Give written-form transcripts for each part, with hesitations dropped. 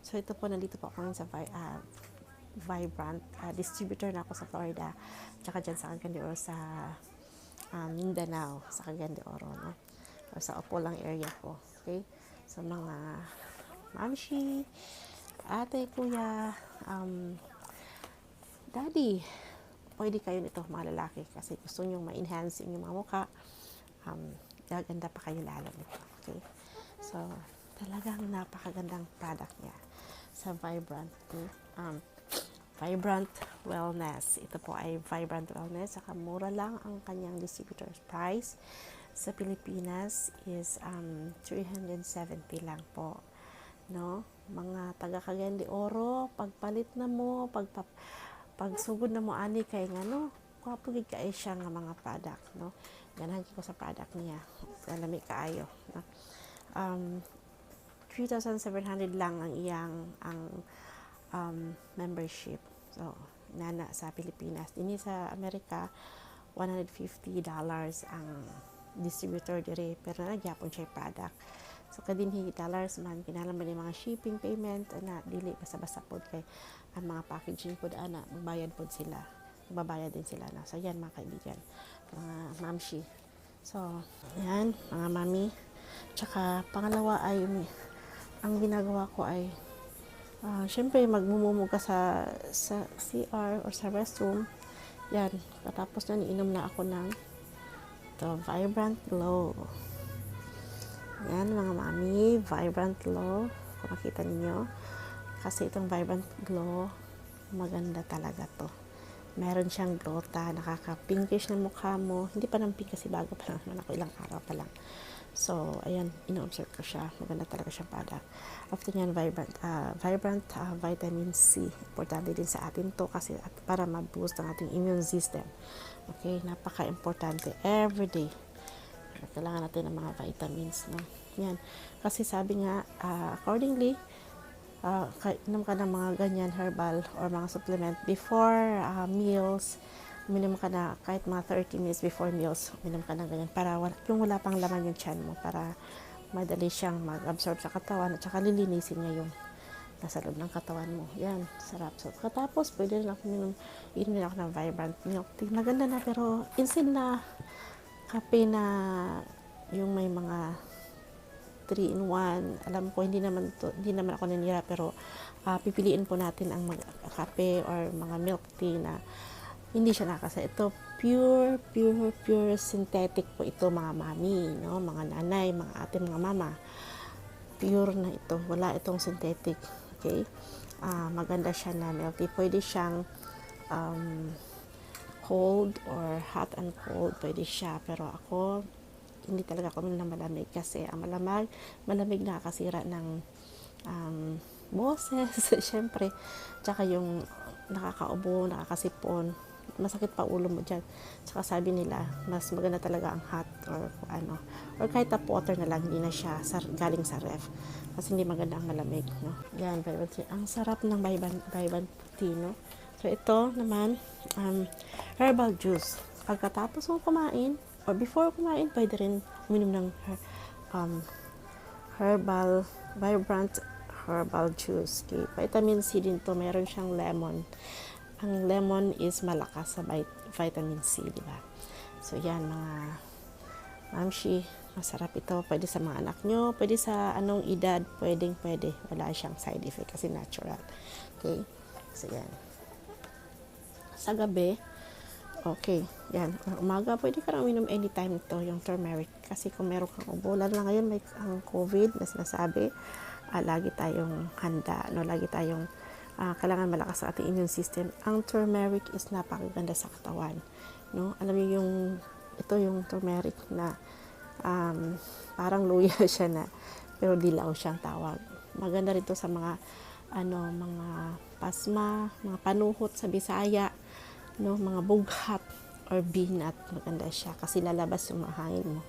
So ito po, nandito po ako ngayon sa Vibrant. Distributor na ako sa Florida. Tsaka dyan sa Cagayan de Oro sa Mindanao, sa Cagayan de Oro, no? Or sa Opolang area po. Okay? So mga mamshi, ate, kuya, daddy, pwede kayo nito mga lalaki kasi gusto nyo ma-enhance yung mga mukha. Gaganda pa kayo lalo nito. Okay? So, talagang napakagandang product niya sa Vibrant. Vibrant Wellness. Ito po ay Vibrant Wellness. Saka mura lang ang kanyang distributor's price. Sa Pilipinas is 370 lang po. No? Mga taga Cagayan de Oro, pagpalit na mo, pagsugod na mo ani kay nga no, kapugid kay siya nga mga product, no? Ganahan ko sa product niya. Lami kaayo, no? 3,700 lang ang iyang membership. So, nana sa Pilipinas. Dini sa Amerika, $150 ang distributor dire, pero nagyapon siya product. So, kadinhi dollars man, kinalang man yung mga shipping payment, na dili basta-basta pod kay ang mga packaging pod ana, magbayad pod sila. Magbabayad din sila na. So, yan mga kaibigan, mga mamshi. So, yan, mga mami. Tsaka, pangalawa ay, ang ginagawa ko ay, syempre, magmumumo ka sa CR or sa restroom. Yan, katapos na iinom na ako ng Vibrant Glow. Yan, mga mami, Vibrant Glow. Kung makita ninyo. Kasi itong Vibrant Glow, maganda talaga to. Meron siyang glota, nakaka-pinkish na mukha mo. Hindi pa nang pink kasi bago pa lang naman ako, ilang araw pa lang. So, ayan, ino-observe ko siya. Maganda talaga siyang product. After nyan, Vibrant Vitamin C. Importante din sa atin to kasi para ma-boost ang ating immune system. Okay, napaka-importante. Everyday, kailangan natin ng mga vitamins. No? Yan. Kasi sabi nga, accordingly, inom ka ng mga ganyan herbal or mga supplement before meals. Uminom ka na kahit mga 30 minutes before meals, uminom ka na ganyan para yung wala pang laman yung tiyan mo, para madali siyang mag-absorb sa katawan at saka lilinisin niya yung nasa loob ng katawan mo. Yan, sarap. So, katapos, pwede rin ako inom ako ng Vibrant milk tea. Maganda na, pero instead na kape na yung may mga 3-in-1, alam ko hindi naman ako nanira, pero pipiliin po natin ang kape or mga milk tea na hindi siya nakasa. Ito, pure synthetic po ito, mga mami, no? Mga nanay, mga ate, mga mama. Pure na ito. Wala itong synthetic. Okay? Maganda siya na milk tea. Pwede siyang cold or hot and cold. Pwede siya. Pero ako, hindi talaga ako ng malamig kasi ang malamig nakakasira ng boses, syempre. Tsaka yung nakakaubo, nakakasipon, masakit pa ulo mo dyan. Tsaka sabi nila, mas maganda talaga ang hot or ano. Or kahit tap water na lang, hindi na siya galing sa ref. Kasi hindi maganda ang malamig. No? Yan, ang sarap ng Vibrant tea, no? So, ito naman, herbal juice. Pagkatapos mo kumain, or before kumain, pwede rin uminom ng Vibrant herbal juice. Okay. Vitamin C din to, meron siyang lemon. Ang lemon is malakas sa vitamin C, di ba? So, yan, mga mamshi, masarap ito. Pwede sa mga anak nyo, pwede sa anong edad, pwede. Wala siyang side effect kasi natural. Okay? So, yan. Sa gabi, okay, yan. Umaga, pwede ka na uminom anytime ito, yung turmeric. Kasi kung meron kang ubo, lalo na ngayon may ang COVID na sinasabi, lagi tayong handa, no? Lagi tayong kailangan malakas sa ating immune system. Ang turmeric is napakaganda sa katawan, no? Alam niyo yung turmeric na parang luya siya na, pero dilaw siyang tawag. Maganda rito sa mga mga pasma, mga panuhot sa Bisaya, no? Mga bughat or binat, maganda siya kasi lalabas yung mahangin mo.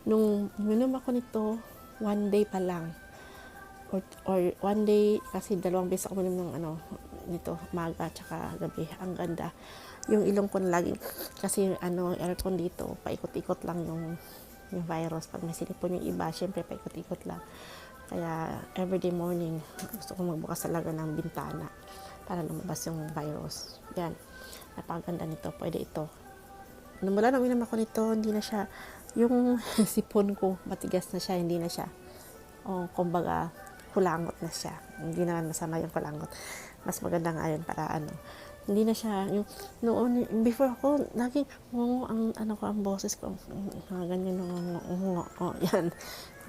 Nung minom ako nito, 1 day pa lang, or 1 day, kasi 2 beses ako minom ng nito, umaga tsaka gabi. Ang ganda. Yung ilong ko na lagi, kasi aircon dito, paikot-ikot lang yung virus. Pag may sinipon yung iba, syempre paikot-ikot lang. Kaya everyday morning, gusto ko magbukas talaga ng bintana para lumabas yung virus. Yan, napakaganda nito. Pwede ito. Mula nang uminom ako nito, hindi na siya, yung sipon ko, matigas na siya, hindi na siya. O, kumbaga, kulangot na siya. Hindi naman masama yung kulangot. Mas maganda nga yun para hindi na siya, yung, noon, before ako, lagi, ang boses ko, ganyan, yan.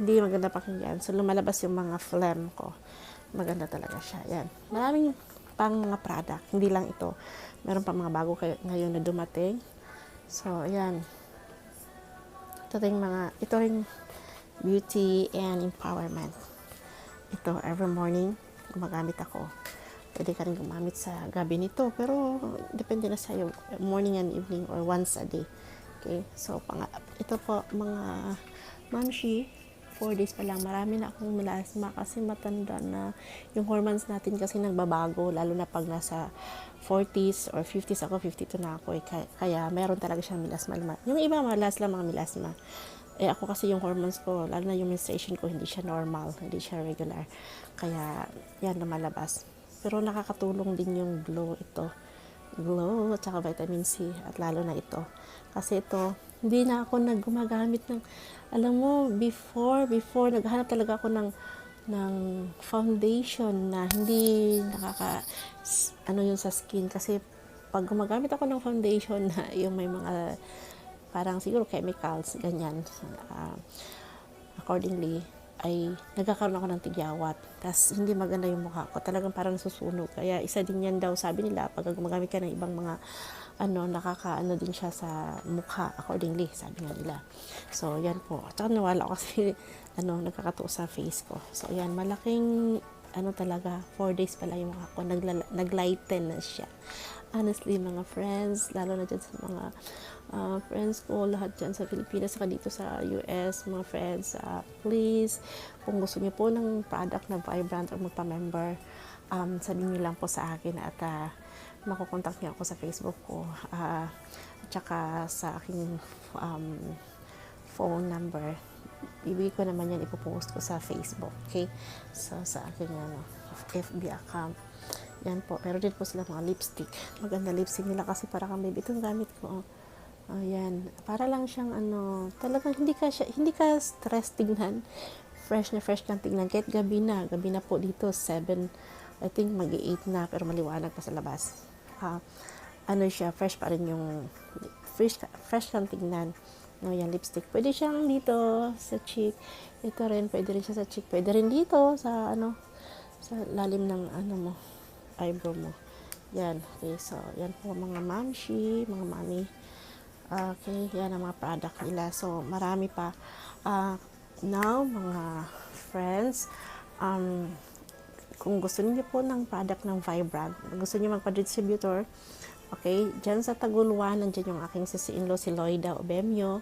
Hindi maganda pakinggan. So, lumalabas yung mga phlegm ko. Maganda talaga siya. Yan. Maraming pang mga product. Hindi lang ito. Meron pa mga bago ngayon na dumating. So, ayan. Ito ring beauty and empowerment. Ito, every morning, gumagamit ako. Pwede ka rin gumamit sa gabi nito. Pero, depende na sa'yo. Morning and evening or once a day. Okay? So, ito po, mga mamshi, 4 days pa lang, marami na akong milasma kasi matanda na yung hormones natin kasi nagbabago, lalo na pag nasa 40s or 50s ako, 52 na ako kaya meron talaga siyang milasma. Yung iba malas lang mga milasma. Ako kasi yung hormones ko, lalo na yung menstruation ko, hindi siya normal, hindi siya regular. Kaya yan lumalabas. Pero nakakatulong din yung glow at saka vitamin C at lalo na ito. Kasi ito, hindi na ako gumagamit ng, alam mo, before, naghahanap talaga ako ng foundation na hindi yun sa skin. Kasi pag gumagamit ako ng foundation na yung may mga, parang siguro chemicals, ganyan, accordingly, ay nagkakaroon ako ng tigyawat. Tapos hindi maganda yung mukha ko. Talagang parang susunog. Kaya isa din yan daw, sabi nila, pag gumagamit ka ng ibang mga nakakaano din siya sa mukha accordingly, sabi nga nila. So, yan po. At saka nawala ko kasi nagkakatuo sa face ko. So, yan, malaking talaga, 4 days pala yung mukha ko. Naglighten na siya. Honestly, mga friends, lalo na dyan sa mga friends ko, lahat dyan sa Pilipinas, saka dito sa US, mga friends, please, kung gusto niyo po ng product na Vibrant or magpa-member, sabihin niyo lang po sa akin at makukontak niyo ako sa Facebook ko at saka sa aking phone number. Ibigay ko naman yan, ipopost ko sa Facebook, okay? So, sa aking FB account. Yan po. Pero din po sila mga lipstick. Maganda lipstick nila kasi para kang baby. Itong gamit ko. Ayan. Para lang siyang talagang hindi ka stress tignan. Fresh na fresh kang tignan. Kahit gabi na. Gabi na po dito. 7, I think mag-8 na. Pero maliwanag pa sa labas. Siya, fresh pa rin yung fresh kang tignan. Yan, lipstick. Pwede siyang dito sa cheek. Ito rin, pwede rin siya sa cheek. Pwede rin dito sa sa lalim ng mo, eyebrow mo. Yan. Okay, so yan po mga mamshi, mga mami. Okay, yan ang mga product nila. So marami pa. Now, mga friends, kung gusto niyo po ng product ng Vibrant, gusto niyo magpa-distributor, okay, dyan sa Taguluan, nandiyan yung aking sisi-in-law, si Loida Obemio.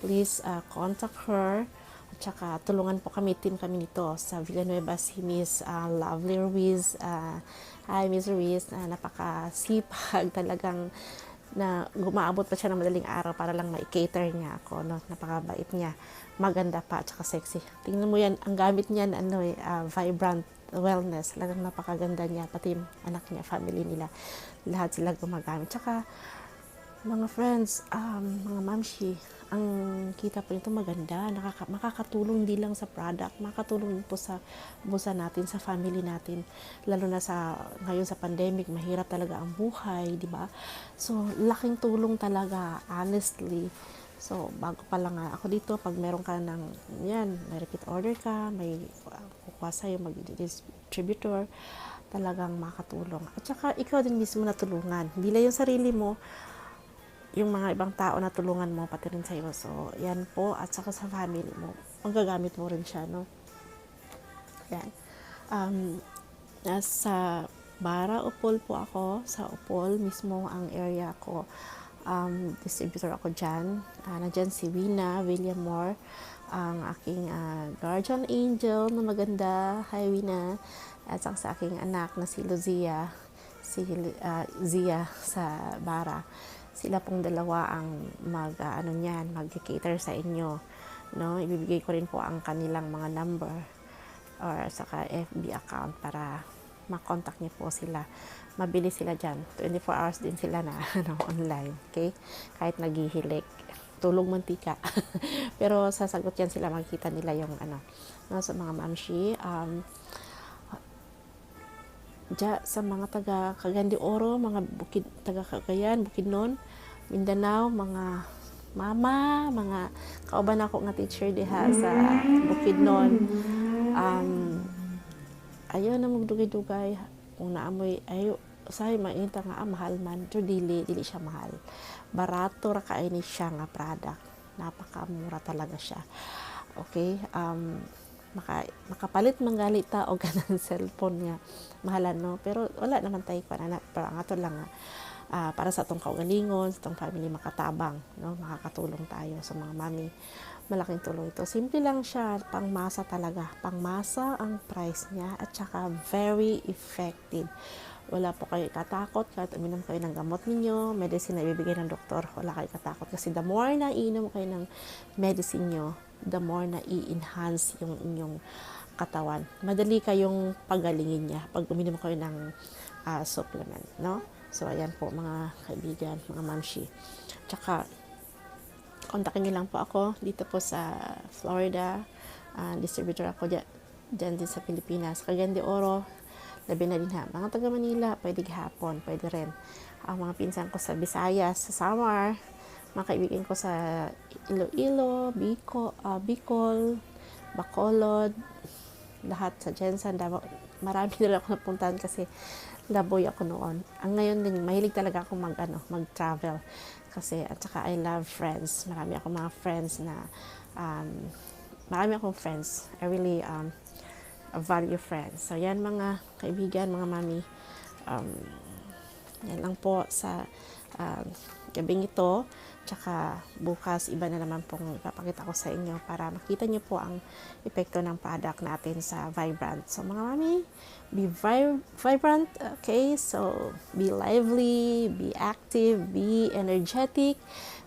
Please contact her. At saka tulungan po team kami nito sa Villanueva, si Miss Lovely Ruiz. Hi, Miss Ruiz. Napakasipag talagang na gumaabot pa siya ng madaling araw para lang ma-cater niya ako. Napakabait niya. Maganda pa at saka sexy. Tingnan mo yan, ang gamit niyan, Vibrant Wellness. Talagang napakaganda niya. Pati anak niya, family nila. Lahat sila gumagamit. Tsaka, mga friends, mga mamshi, ang kita po nito maganda. Makakatulong din lang sa product. Makakatulong po sa busa natin, sa family natin. Lalo na ngayon sa pandemic, mahirap talaga ang buhay, di ba? So, laking tulong talaga, honestly. So, bago pa lang ako dito, pag meron ka may repeat order ka, may kukuha sa'yo, mag-distributor, talagang makatulong. At saka, ikaw din mismo natulungan. Hindi lang yung sarili mo, yung mga ibang tao na tulungan mo, pati rin sa'yo. So, yan po. At saka sa family mo, magagamit mo rin siya, no? Yan. Nasa Bara, Upol po ako. Sa Upol mismo ang area ko. Distributor ako dyan. Nandyan si Wina Villamor, ang aking guardian angel na maganda. Hi, Wina. At saka sa aking anak na si Luzia, Zia sa Bara. Sila pong dalawa ang mag-cater sa inyo, no? Ibibigay ko rin po ang kanilang mga number or saka FB account para makontak niyo po sila. Mabilis sila dyan. 24 hours din sila na online. Okay? Kahit naghihilik. Tulong mantika. Pero sasagot yan sila. Makikita nila yung no, sa mga mamshi. Sa mga taga Cagayan de Oro, mga taga Cagayan, Bukidnon, Mindanao, mga mama, mga kauban ako nga teacher diha sa Bukidnon. Ayaw na magdugay-dugay kung naamoy ayo say mainta nga mahal man, pero dili siya mahal. Barato ra kay ni siya nga product. Napakamura talaga siya. Okay? Makapalit manggali ta og kanang cellphone nga mahalan, no, pero wala naman tayo na pero ang ato lang para sa atong kaugalingon, sa atong family makatabang, no, makakatulong tayo sa mga mami. Malaking tulong ito. Simple lang siya, pangmasa talaga. Pangmasa ang price niya at saka very effective. Wala po kayo katakot kahit uminom kayo ng gamot ninyo, medicine na ibibigay ng doktor, wala kayo katakot kasi the more na iinom kayo ng medicine nyo, the more na i-enhance yung inyong katawan. Madali kayong pagalingin niya pag uminom kayo ng supplement, no? So, ayan po mga kaibigan, mga mamshi. Tsaka, kontakin niyo lang po ako dito po sa Florida. Distributor ako dyan din sa Pilipinas. Cagayan de Oro, labi na din ha. Mga taga Manila, pwede hapon, pwede rin. Ang mga pinsan ko sa Visayas, sa Samar, mga kaibigan ko sa Iloilo, Bicol, Bacolod, lahat sa Jensen, marami na ako napuntahan kasi laboy ako noon. Ang ngayon din, mahilig talaga akong mag-travel. Kasi, at saka I love friends. Marami akong mga friends na, I really value friends. So, yan mga kaibigan, mga mami. Yan lang po sa gabing ito. Tsaka bukas, iba na naman pong ipapakita ko sa inyo para makita nyo po ang epekto ng product natin sa Vibrant. So, mga mami, be vibrant, okay? So, be lively, be active, be energetic.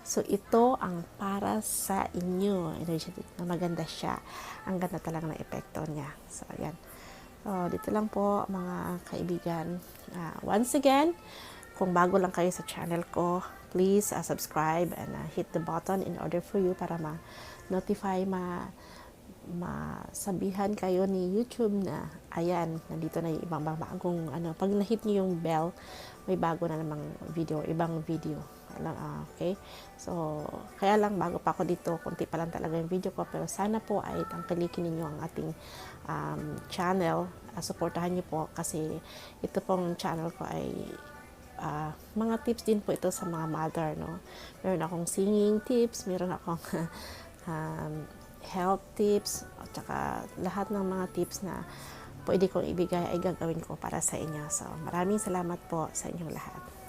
So, ito ang para sa inyo. Energetic na maganda siya. Ang ganda talaga ng epekto niya. So, ayan. So, dito lang po, mga kaibigan. Once again, kung bago lang kayo sa channel ko, please subscribe and hit the button in order for you para ma-notify, masabihan kayo ni YouTube na ayan, nandito na yung ibang bagong pag na-hit niyo yung bell, may bago na namang video, ibang video. Okay? So, kaya lang bago pa ako dito, konti pa lang talaga yung video ko, pero sana po ay tangkilikin ninyo ang ating channel. Suportahan niyo po kasi ito pong channel ko ay mga tips din po ito sa mga mother, no? Meron akong singing tips, meron akong health tips, at saka lahat ng mga tips na pwede kong ibigay ay gagawin ko para sa inyo. So, maraming salamat po sa inyong lahat.